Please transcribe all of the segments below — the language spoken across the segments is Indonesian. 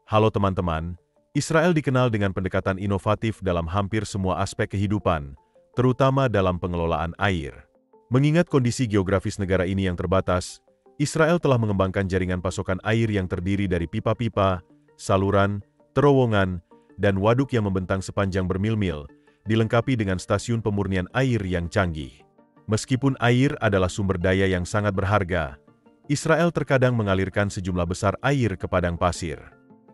Halo teman-teman, Israel dikenal dengan pendekatan inovatif dalam hampir semua aspek kehidupan, terutama dalam pengelolaan air. Mengingat kondisi geografis negara ini yang terbatas, Israel telah mengembangkan jaringan pasokan air yang terdiri dari pipa-pipa, saluran, terowongan, dan waduk yang membentang sepanjang bermil-mil, dilengkapi dengan stasiun pemurnian air yang canggih. Meskipun air adalah sumber daya yang sangat berharga, Israel terkadang mengalirkan sejumlah besar air ke padang pasir.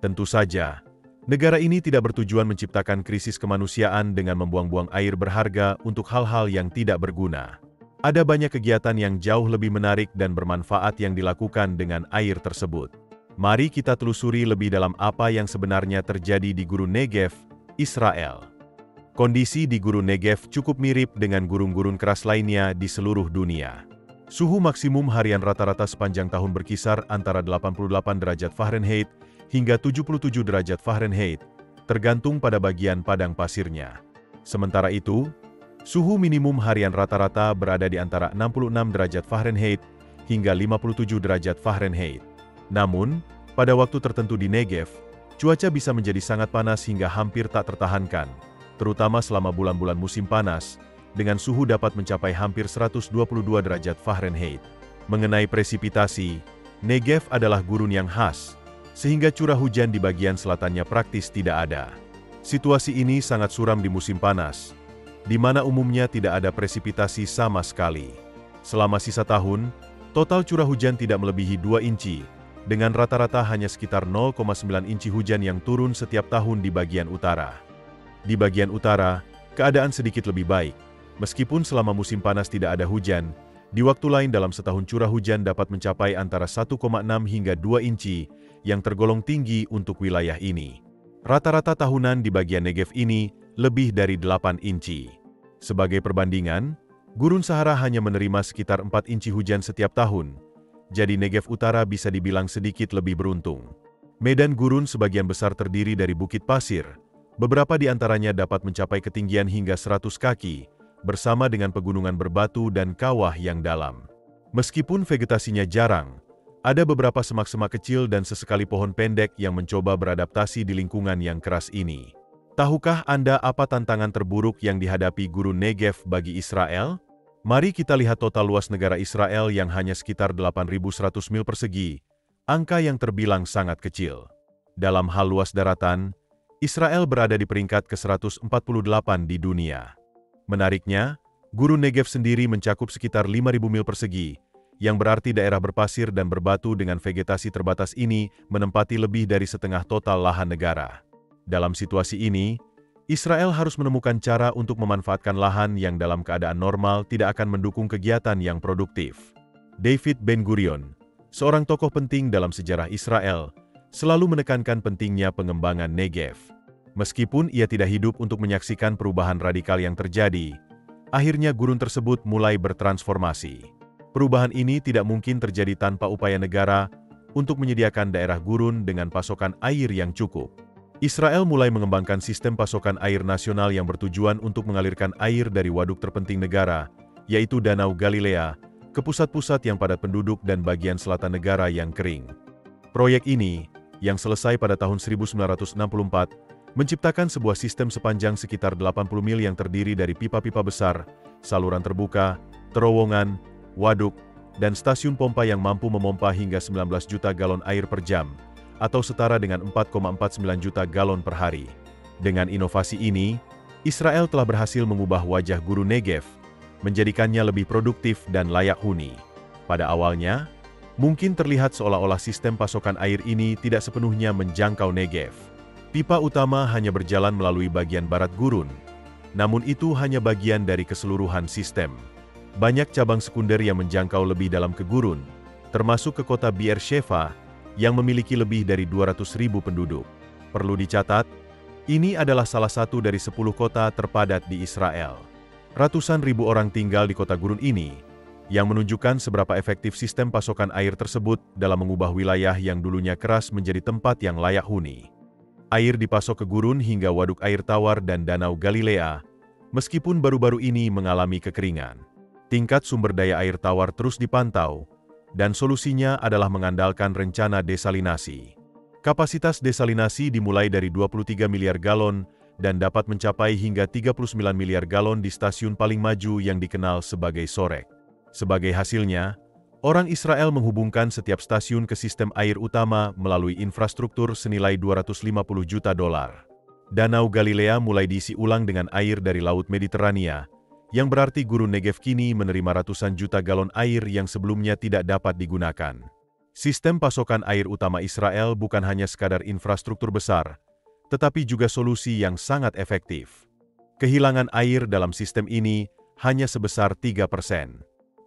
Tentu saja, negara ini tidak bertujuan menciptakan krisis kemanusiaan dengan membuang-buang air berharga untuk hal-hal yang tidak berguna. Ada banyak kegiatan yang jauh lebih menarik dan bermanfaat yang dilakukan dengan air tersebut. Mari kita telusuri lebih dalam apa yang sebenarnya terjadi di Gurun Negev, Israel. Kondisi di Gurun Negev cukup mirip dengan gurun-gurun keras lainnya di seluruh dunia. Suhu maksimum harian rata-rata sepanjang tahun berkisar antara 88 derajat Fahrenheit hingga 77 derajat Fahrenheit, tergantung pada bagian padang pasirnya. Sementara itu, suhu minimum harian rata-rata berada di antara 66 derajat Fahrenheit hingga 57 derajat Fahrenheit. Namun, pada waktu tertentu di Negev, cuaca bisa menjadi sangat panas hingga hampir tak tertahankan, terutama selama bulan-bulan musim panas, dengan suhu dapat mencapai hampir 122 derajat Fahrenheit. Mengenai presipitasi, Negev adalah gurun yang khas, sehingga curah hujan di bagian selatannya praktis tidak ada. Situasi ini sangat suram di musim panas, di mana umumnya tidak ada presipitasi sama sekali. Selama sisa tahun, total curah hujan tidak melebihi 2 inci, dengan rata-rata hanya sekitar 0,9 inci hujan yang turun setiap tahun di bagian utara. Di bagian utara, keadaan sedikit lebih baik. Meskipun selama musim panas tidak ada hujan, di waktu lain dalam setahun curah hujan dapat mencapai antara 1,6 hingga 2 inci, yang tergolong tinggi untuk wilayah ini. Rata-rata tahunan di bagian Negev ini lebih dari 8 inci. Sebagai perbandingan, Gurun Sahara hanya menerima sekitar 4 inci hujan setiap tahun, jadi Negev Utara bisa dibilang sedikit lebih beruntung. Medan gurun sebagian besar terdiri dari bukit pasir, beberapa di antaranya dapat mencapai ketinggian hingga 100 kaki, bersama dengan pegunungan berbatu dan kawah yang dalam. Meskipun vegetasinya jarang, ada beberapa semak-semak kecil dan sesekali pohon pendek yang mencoba beradaptasi di lingkungan yang keras ini. Tahukah Anda apa tantangan terburuk yang dihadapi Gurun Negev bagi Israel? Mari kita lihat total luas negara Israel yang hanya sekitar 8.100 mil persegi, angka yang terbilang sangat kecil. Dalam hal luas daratan, Israel berada di peringkat ke-148 di dunia. Menariknya, Gurun Negev sendiri mencakup sekitar 5.000 mil persegi, yang berarti daerah berpasir dan berbatu dengan vegetasi terbatas ini menempati lebih dari setengah total lahan negara. Dalam situasi ini, Israel harus menemukan cara untuk memanfaatkan lahan yang dalam keadaan normal tidak akan mendukung kegiatan yang produktif. David Ben-Gurion, seorang tokoh penting dalam sejarah Israel, selalu menekankan pentingnya pengembangan Negev. Meskipun ia tidak hidup untuk menyaksikan perubahan radikal yang terjadi, akhirnya gurun tersebut mulai bertransformasi. Perubahan ini tidak mungkin terjadi tanpa upaya negara untuk menyediakan daerah gurun dengan pasokan air yang cukup. Israel mulai mengembangkan sistem pasokan air nasional yang bertujuan untuk mengalirkan air dari waduk terpenting negara, yaitu Danau Galilea, ke pusat-pusat yang padat penduduk dan bagian selatan negara yang kering. Proyek ini, yang selesai pada tahun 1964, menciptakan sebuah sistem sepanjang sekitar 80 mil yang terdiri dari pipa-pipa besar, saluran terbuka, terowongan, waduk, dan stasiun pompa yang mampu memompa hingga 19 juta galon air per jam, atau setara dengan 4,49 juta galon per hari. Dengan inovasi ini, Israel telah berhasil mengubah wajah Gurun Negev, menjadikannya lebih produktif dan layak huni. Pada awalnya, mungkin terlihat seolah-olah sistem pasokan air ini tidak sepenuhnya menjangkau Negev. Pipa utama hanya berjalan melalui bagian barat gurun, namun itu hanya bagian dari keseluruhan sistem. Banyak cabang sekunder yang menjangkau lebih dalam ke gurun, termasuk ke kota Be'er Sheva, yang memiliki lebih dari 200.000 penduduk. Perlu dicatat, ini adalah salah satu dari 10 kota terpadat di Israel. Ratusan ribu orang tinggal di kota gurun ini, yang menunjukkan seberapa efektif sistem pasokan air tersebut dalam mengubah wilayah yang dulunya keras menjadi tempat yang layak huni. Air dipasok ke gurun hingga waduk air tawar dan Danau Galilea, meskipun baru-baru ini mengalami kekeringan. Tingkat sumber daya air tawar terus dipantau, dan solusinya adalah mengandalkan rencana desalinasi. Kapasitas desalinasi dimulai dari 23 miliar galon dan dapat mencapai hingga 39 miliar galon di stasiun paling maju yang dikenal sebagai Sorek. Sebagai hasilnya, orang Israel menghubungkan setiap stasiun ke sistem air utama melalui infrastruktur senilai $250 juta. Danau Galilea mulai diisi ulang dengan air dari Laut Mediterania, yang berarti Gurun Negev kini menerima ratusan juta galon air yang sebelumnya tidak dapat digunakan. Sistem pasokan air utama Israel bukan hanya sekadar infrastruktur besar, tetapi juga solusi yang sangat efektif. Kehilangan air dalam sistem ini hanya sebesar 3%.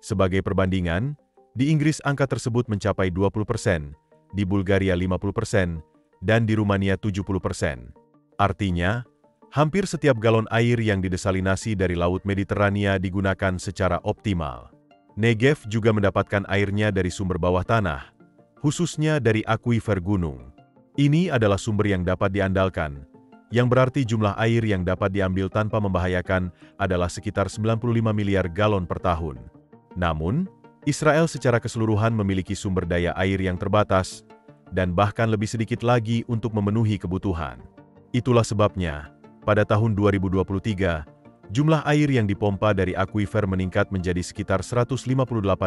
Sebagai perbandingan, di Inggris angka tersebut mencapai 20%, di Bulgaria 50%, dan di Rumania 70%. Artinya, hampir setiap galon air yang didesalinasi dari Laut Mediterania digunakan secara optimal. Negev juga mendapatkan airnya dari sumber bawah tanah, khususnya dari akuifer gunung. Ini adalah sumber yang dapat diandalkan, yang berarti jumlah air yang dapat diambil tanpa membahayakan adalah sekitar 95 miliar galon per tahun. Namun, Israel secara keseluruhan memiliki sumber daya air yang terbatas, dan bahkan lebih sedikit lagi untuk memenuhi kebutuhan. Itulah sebabnya, pada tahun 2023, jumlah air yang dipompa dari akuifer meningkat menjadi sekitar 158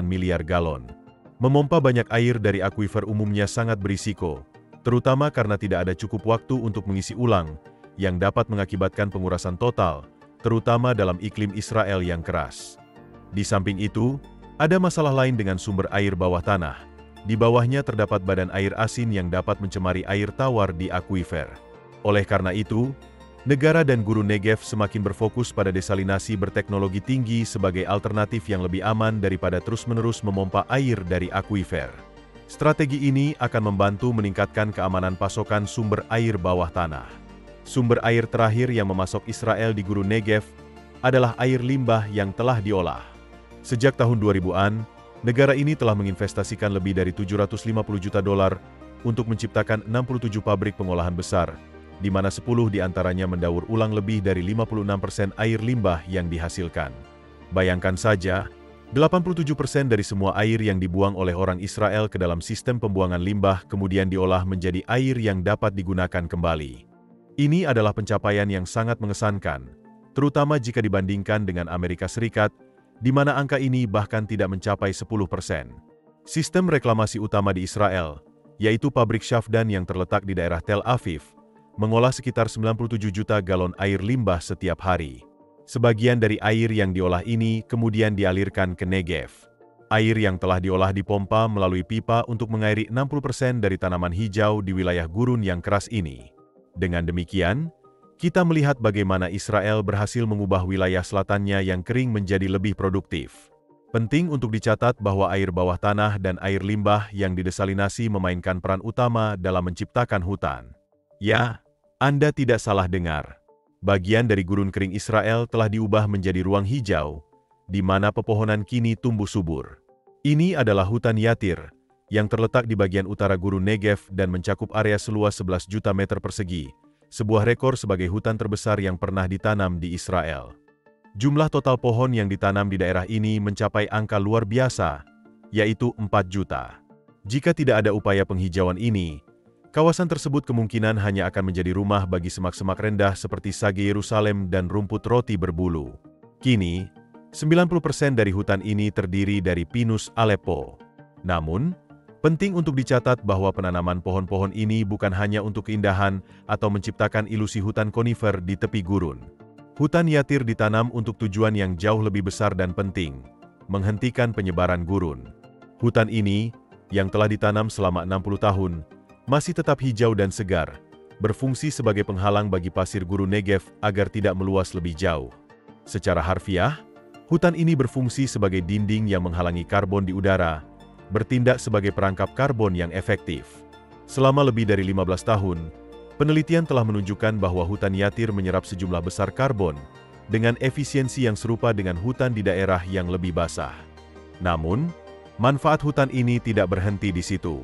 miliar galon. Memompa banyak air dari akuifer umumnya sangat berisiko, terutama karena tidak ada cukup waktu untuk mengisi ulang, yang dapat mengakibatkan pengurasan total, terutama dalam iklim Israel yang keras. Di samping itu, ada masalah lain dengan sumber air bawah tanah. Di bawahnya terdapat badan air asin yang dapat mencemari air tawar di akuifer. Oleh karena itu, negara dan Gurun Negev semakin berfokus pada desalinasi berteknologi tinggi sebagai alternatif yang lebih aman daripada terus-menerus memompa air dari akuifer. Strategi ini akan membantu meningkatkan keamanan pasokan sumber air bawah tanah. Sumber air terakhir yang memasok Israel di Gurun Negev adalah air limbah yang telah diolah. Sejak tahun 2000-an, negara ini telah menginvestasikan lebih dari $750 juta untuk menciptakan 67 pabrik pengolahan besar, di mana 10 diantaranya mendaur ulang lebih dari 56% air limbah yang dihasilkan. Bayangkan saja, 87% dari semua air yang dibuang oleh orang Israel ke dalam sistem pembuangan limbah kemudian diolah menjadi air yang dapat digunakan kembali. Ini adalah pencapaian yang sangat mengesankan, terutama jika dibandingkan dengan Amerika Serikat, di mana angka ini bahkan tidak mencapai 10%. Sistem reklamasi utama di Israel, yaitu pabrik Shafdan yang terletak di daerah Tel Aviv, mengolah sekitar 97 juta galon air limbah setiap hari. Sebagian dari air yang diolah ini kemudian dialirkan ke Negev. Air yang telah diolah dipompa melalui pipa untuk mengairi 60% dari tanaman hijau di wilayah gurun yang keras ini. Dengan demikian, kita melihat bagaimana Israel berhasil mengubah wilayah selatannya yang kering menjadi lebih produktif. Penting untuk dicatat bahwa air bawah tanah dan air limbah yang didesalinasi memainkan peran utama dalam menciptakan hutan. Ya, Anda tidak salah dengar. Bagian dari gurun kering Israel telah diubah menjadi ruang hijau, di mana pepohonan kini tumbuh subur. Ini adalah hutan Yatir, yang terletak di bagian utara Gurun Negev dan mencakup area seluas 11 juta meter persegi, sebuah rekor sebagai hutan terbesar yang pernah ditanam di Israel. Jumlah total pohon yang ditanam di daerah ini mencapai angka luar biasa, yaitu 4 juta. Jika tidak ada upaya penghijauan ini, kawasan tersebut kemungkinan hanya akan menjadi rumah bagi semak-semak rendah seperti sage Yerusalem dan rumput roti berbulu. Kini, 90% dari hutan ini terdiri dari pinus Aleppo. Namun, penting untuk dicatat bahwa penanaman pohon-pohon ini bukan hanya untuk keindahan atau menciptakan ilusi hutan konifer di tepi gurun. Hutan Yatir ditanam untuk tujuan yang jauh lebih besar dan penting, menghentikan penyebaran gurun. Hutan ini, yang telah ditanam selama 60 tahun, masih tetap hijau dan segar, berfungsi sebagai penghalang bagi pasir Gurun Negev agar tidak meluas lebih jauh. Secara harfiah, hutan ini berfungsi sebagai dinding yang menghalangi karbon di udara, bertindak sebagai perangkap karbon yang efektif. Selama lebih dari 15 tahun, penelitian telah menunjukkan bahwa hutan Yatir menyerap sejumlah besar karbon, dengan efisiensi yang serupa dengan hutan di daerah yang lebih basah. Namun, manfaat hutan ini tidak berhenti di situ.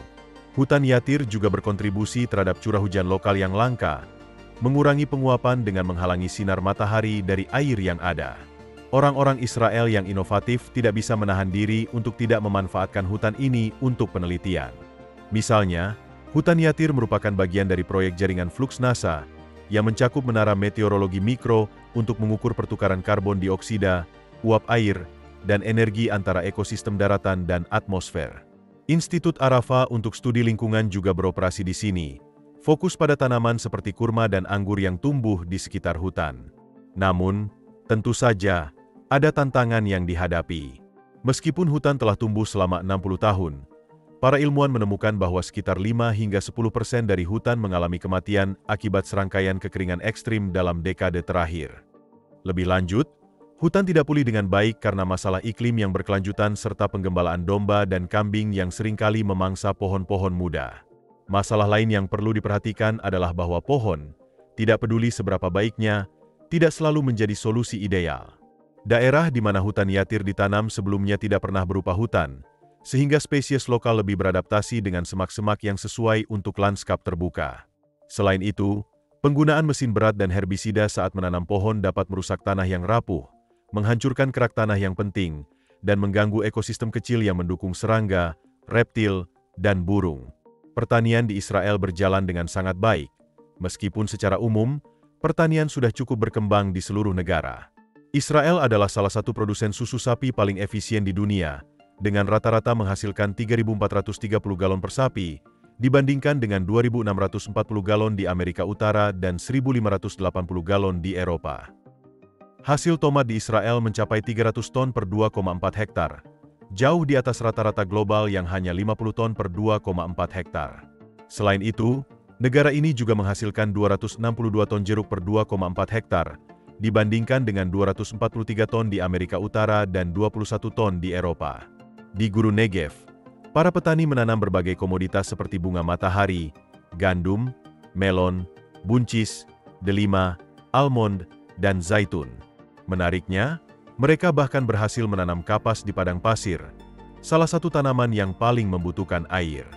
Hutan Yatir juga berkontribusi terhadap curah hujan lokal yang langka, mengurangi penguapan dengan menghalangi sinar matahari dari air yang ada. Orang-orang Israel yang inovatif tidak bisa menahan diri untuk tidak memanfaatkan hutan ini untuk penelitian. Misalnya, hutan Yatir merupakan bagian dari proyek jaringan Flux NASA yang mencakup menara meteorologi mikro untuk mengukur pertukaran karbon dioksida, uap air, dan energi antara ekosistem daratan dan atmosfer. Institut Arafah untuk studi lingkungan juga beroperasi di sini, fokus pada tanaman seperti kurma dan anggur yang tumbuh di sekitar hutan. Namun, tentu saja, ada tantangan yang dihadapi. Meskipun hutan telah tumbuh selama 60 tahun, para ilmuwan menemukan bahwa sekitar 5 hingga 10% dari hutan mengalami kematian akibat serangkaian kekeringan ekstrim dalam dekade terakhir. Lebih lanjut, hutan tidak pulih dengan baik karena masalah iklim yang berkelanjutan serta penggembalaan domba dan kambing yang seringkali memangsa pohon-pohon muda. Masalah lain yang perlu diperhatikan adalah bahwa pohon, tidak peduli seberapa baiknya, tidak selalu menjadi solusi ideal. Daerah di mana hutan Yatir ditanam sebelumnya tidak pernah berupa hutan, sehingga spesies lokal lebih beradaptasi dengan semak-semak yang sesuai untuk lanskap terbuka. Selain itu, penggunaan mesin berat dan herbisida saat menanam pohon dapat merusak tanah yang rapuh, menghancurkan kerak tanah yang penting, dan mengganggu ekosistem kecil yang mendukung serangga, reptil, dan burung. Pertanian di Israel berjalan dengan sangat baik, meskipun secara umum, pertanian sudah cukup berkembang di seluruh negara. Israel adalah salah satu produsen susu sapi paling efisien di dunia, dengan rata-rata menghasilkan 3.430 galon per sapi, dibandingkan dengan 2.640 galon di Amerika Utara dan 1.580 galon di Eropa. Hasil tomat di Israel mencapai 300 ton per 2,4 hektar, jauh di atas rata-rata global yang hanya 50 ton per 2,4 hektar. Selain itu, negara ini juga menghasilkan 262 ton jeruk per 2,4 hektar, dibandingkan dengan 243 ton di Amerika Utara dan 21 ton di Eropa. Di Gurun Negev, para petani menanam berbagai komoditas seperti bunga matahari, gandum, melon, buncis, delima, almond, dan zaitun. Menariknya, mereka bahkan berhasil menanam kapas di padang pasir, salah satu tanaman yang paling membutuhkan air.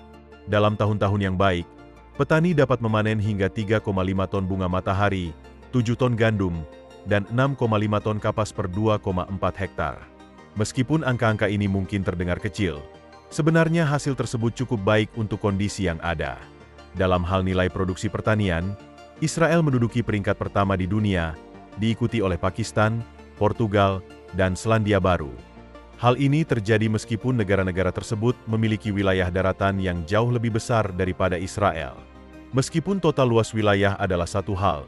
Dalam tahun-tahun yang baik, petani dapat memanen hingga 3,5 ton bunga matahari, 7 ton gandum, dan 6,5 ton kapas per 2,4 hektar. Meskipun angka-angka ini mungkin terdengar kecil, sebenarnya hasil tersebut cukup baik untuk kondisi yang ada. Dalam hal nilai produksi pertanian, Israel menduduki peringkat pertama di dunia, diikuti oleh Pakistan, Portugal, dan Selandia Baru. Hal ini terjadi meskipun negara-negara tersebut memiliki wilayah daratan yang jauh lebih besar daripada Israel. Meskipun total luas wilayah adalah satu hal,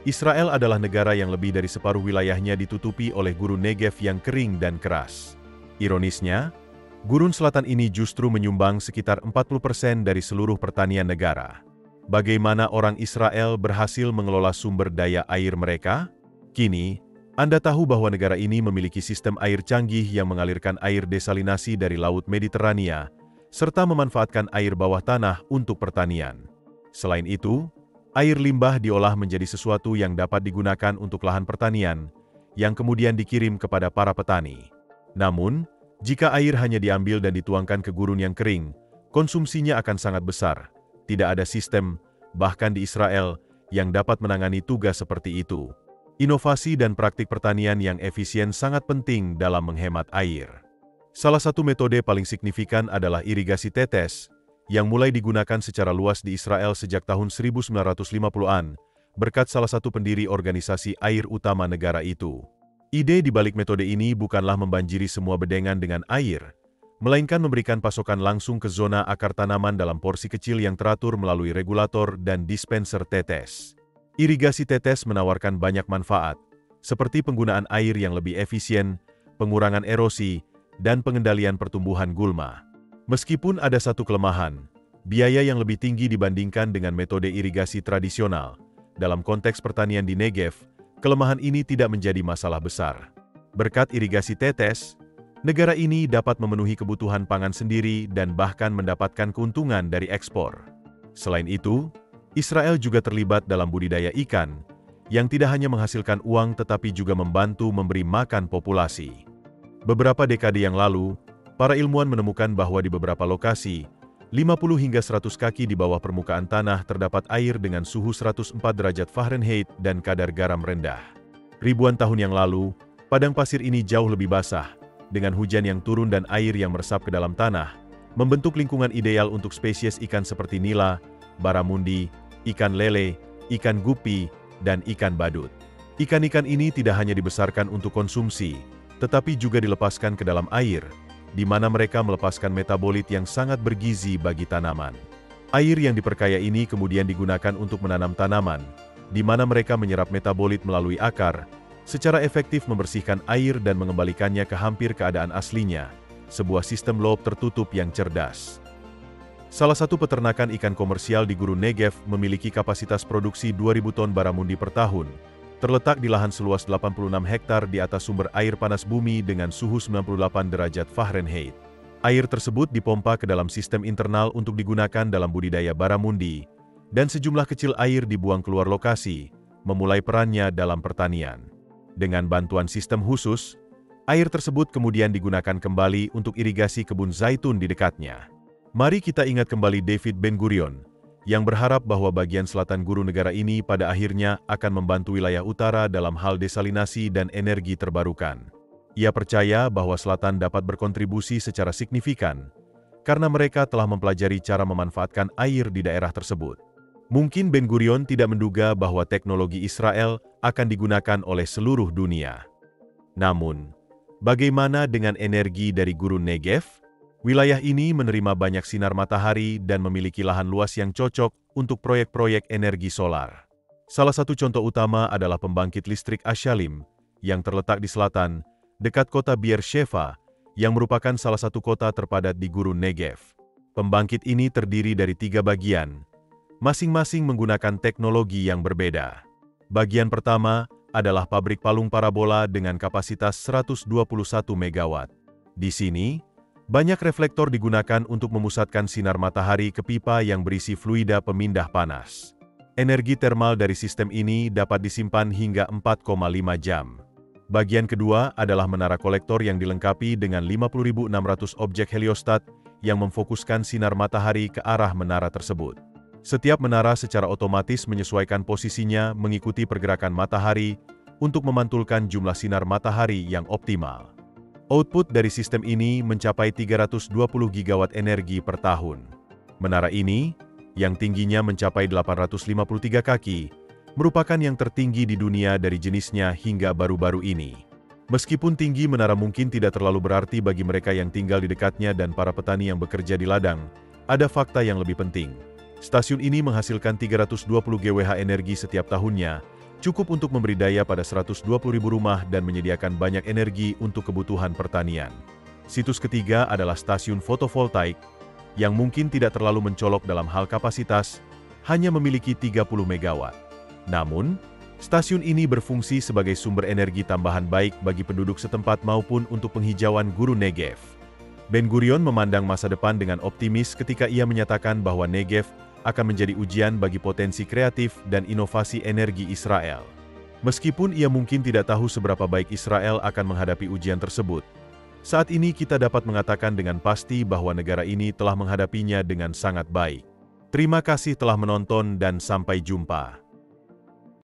Israel adalah negara yang lebih dari separuh wilayahnya ditutupi oleh gurun Negev yang kering dan keras. Ironisnya, gurun selatan ini justru menyumbang sekitar 40% dari seluruh pertanian negara. Bagaimana orang Israel berhasil mengelola sumber daya air mereka? Kini, Anda tahu bahwa negara ini memiliki sistem air canggih yang mengalirkan air desalinasi dari Laut Mediterania, serta memanfaatkan air bawah tanah untuk pertanian. Selain itu, air limbah diolah menjadi sesuatu yang dapat digunakan untuk lahan pertanian, yang kemudian dikirim kepada para petani. Namun, jika air hanya diambil dan dituangkan ke gurun yang kering, konsumsinya akan sangat besar. Tidak ada sistem, bahkan di Israel, yang dapat menangani tugas seperti itu. Inovasi dan praktik pertanian yang efisien sangat penting dalam menghemat air. Salah satu metode paling signifikan adalah irigasi tetes, yang mulai digunakan secara luas di Israel sejak tahun 1950-an, berkat salah satu pendiri organisasi air utama negara itu. Ide di balik metode ini bukanlah membanjiri semua bedengan dengan air, melainkan memberikan pasokan langsung ke zona akar tanaman dalam porsi kecil yang teratur melalui regulator dan dispenser tetes. Irigasi tetes menawarkan banyak manfaat, seperti penggunaan air yang lebih efisien, pengurangan erosi, dan pengendalian pertumbuhan gulma. Meskipun ada satu kelemahan, biaya yang lebih tinggi dibandingkan dengan metode irigasi tradisional. Dalam konteks pertanian di Negev, kelemahan ini tidak menjadi masalah besar. Berkat irigasi tetes, negara ini dapat memenuhi kebutuhan pangan sendiri dan bahkan mendapatkan keuntungan dari ekspor. Selain itu, Israel juga terlibat dalam budidaya ikan, yang tidak hanya menghasilkan uang tetapi juga membantu memberi makan populasi. Beberapa dekade yang lalu, para ilmuwan menemukan bahwa di beberapa lokasi, 50 hingga 100 kaki di bawah permukaan tanah terdapat air dengan suhu 104 derajat Fahrenheit dan kadar garam rendah. Ribuan tahun yang lalu, Padang pasir ini jauh lebih basah, dengan hujan yang turun dan air yang meresap ke dalam tanah, membentuk lingkungan ideal untuk spesies ikan seperti nila, baramundi, ikan lele, ikan gupi, dan ikan badut. Ikan-ikan ini tidak hanya dibesarkan untuk konsumsi, tetapi juga dilepaskan ke dalam air, di mana mereka melepaskan metabolit yang sangat bergizi bagi tanaman. Air yang diperkaya ini kemudian digunakan untuk menanam tanaman, di mana mereka menyerap metabolit melalui akar, secara efektif membersihkan air dan mengembalikannya ke hampir keadaan aslinya, sebuah sistem loop tertutup yang cerdas. Salah satu peternakan ikan komersial di Gurun Negev memiliki kapasitas produksi 2.000 ton baramundi per tahun, terletak di lahan seluas 86 hektar di atas sumber air panas bumi dengan suhu 98 derajat Fahrenheit. Air tersebut dipompa ke dalam sistem internal untuk digunakan dalam budidaya baramundi, dan sejumlah kecil air dibuang keluar lokasi, memulai perannya dalam pertanian. Dengan bantuan sistem khusus, air tersebut kemudian digunakan kembali untuk irigasi kebun zaitun di dekatnya. Mari kita ingat kembali David Ben-Gurion, yang berharap bahwa bagian selatan guru negara ini pada akhirnya akan membantu wilayah utara dalam hal desalinasi dan energi terbarukan. Ia percaya bahwa selatan dapat berkontribusi secara signifikan, karena mereka telah mempelajari cara memanfaatkan air di daerah tersebut. Mungkin Ben-Gurion tidak menduga bahwa teknologi Israel akan digunakan oleh seluruh dunia. Namun, bagaimana dengan energi dari Gurun Negev? Wilayah ini menerima banyak sinar matahari dan memiliki lahan luas yang cocok untuk proyek-proyek energi solar. Salah satu contoh utama adalah pembangkit listrik Ashalim, yang terletak di selatan, dekat kota Beersheva, yang merupakan salah satu kota terpadat di Gurun Negev. Pembangkit ini terdiri dari 3 bagian, masing-masing menggunakan teknologi yang berbeda. Bagian pertama adalah pabrik palung parabola dengan kapasitas 121 megawatt. Di sini, banyak reflektor digunakan untuk memusatkan sinar matahari ke pipa yang berisi fluida pemindah panas. Energi termal dari sistem ini dapat disimpan hingga 4,5 jam. Bagian kedua adalah menara kolektor yang dilengkapi dengan 50.600 objek heliostat yang memfokuskan sinar matahari ke arah menara tersebut. Setiap menara secara otomatis menyesuaikan posisinya mengikuti pergerakan matahari untuk memantulkan jumlah sinar matahari yang optimal. Output dari sistem ini mencapai 320 gigawatt energi per tahun. Menara ini, yang tingginya mencapai 853 kaki, merupakan yang tertinggi di dunia dari jenisnya hingga baru-baru ini. Meskipun tinggi menara mungkin tidak terlalu berarti bagi mereka yang tinggal di dekatnya dan para petani yang bekerja di ladang, ada fakta yang lebih penting. Stasiun ini menghasilkan 320 GWh energi setiap tahunnya, cukup untuk memberi daya pada 120.000 rumah dan menyediakan banyak energi untuk kebutuhan pertanian. Situs ketiga adalah stasiun fotovoltaik, yang mungkin tidak terlalu mencolok dalam hal kapasitas, hanya memiliki 30 MW. Namun, stasiun ini berfungsi sebagai sumber energi tambahan baik bagi penduduk setempat maupun untuk penghijauan Gurun Negev. Ben-Gurion memandang masa depan dengan optimis ketika ia menyatakan bahwa Negev akan menjadi ujian bagi potensi kreatif dan inovasi energi Israel. Meskipun ia mungkin tidak tahu seberapa baik Israel akan menghadapi ujian tersebut, saat ini kita dapat mengatakan dengan pasti bahwa negara ini telah menghadapinya dengan sangat baik. Terima kasih telah menonton dan sampai jumpa.